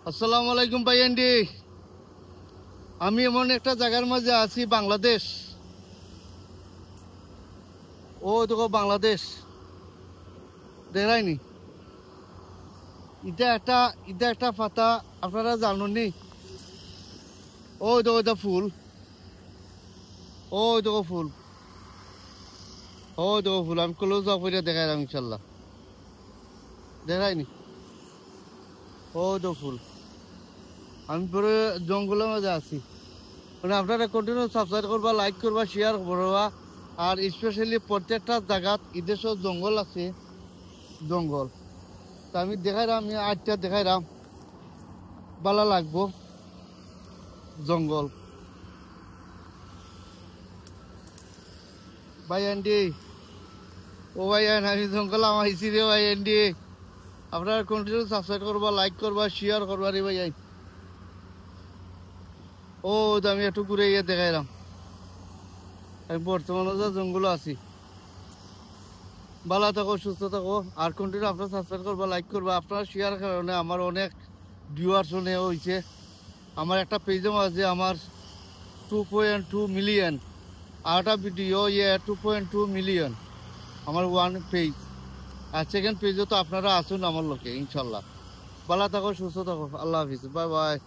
আসসালামু আলাইকুম ভাইয়ান্ডি। আমি এমন একটা জায়গার মাঝে আছি, বাংলাদেশ। ও দেখো বাংলাদেশ দেখায়নি। এটা একটা পাতা, আপনারা জানুননি। ও দেখো এটা ফুল, ও দেখো ফুল, ও দেখো ফুল। আমি ক্লোজ আপ করে দেখাইলাম, ইনশাল্লাহ দেখায়নি। ও দেখো ফুল। আমি পুরো জঙ্গলের মাঝে আছি। মানে আপনারা কন্টিনিউ সাবস্ক্রাইব করবা, লাইক করবা, শেয়ার করবা। আর স্পেশালি প্রত্যেকটা জায়গাত ঈদের সব জঙ্গল আছে, জঙ্গল। তা আমি দেখাইলাম, আমি আটটা দেখাইলাম, ভালো লাগবো। জঙ্গল ভাই আন্ডি, ও ভাই আমি জঙ্গল আমাইছি রে ভাই আন্ডি। আপনারা কন্টিনিউ সাবস্ক্রাইব করবা, লাইক করবা, শেয়ার করবা রে ভাই। ও আমি একটু ঘুরে গিয়ে দেখাইলাম। আমি বর্তমানে যে জঙ্গল আছি। ভালো থাকো, সুস্থ থাকো। আর কন্টিনিউ আপনারা সাবস্ক্রাইব করবা, লাইক করবা। আপনারা শেয়ার কারণে আমার অনেক ভিউয়ার্স হয়েছে। আমার একটা পেজও আছে, আমার 2.2 মিলিয়ন। আর একটা ভিডিও 2.2 মিলিয়ন আমার ওয়ান পেজ। আর সেকেন্ড পেজও তো আপনারা আসুন আমার লোকে, ইনশাল্লাহ। ভালো থাকো, সুস্থ থাকো। আল্লাহ হাফিজ, বাই বাই।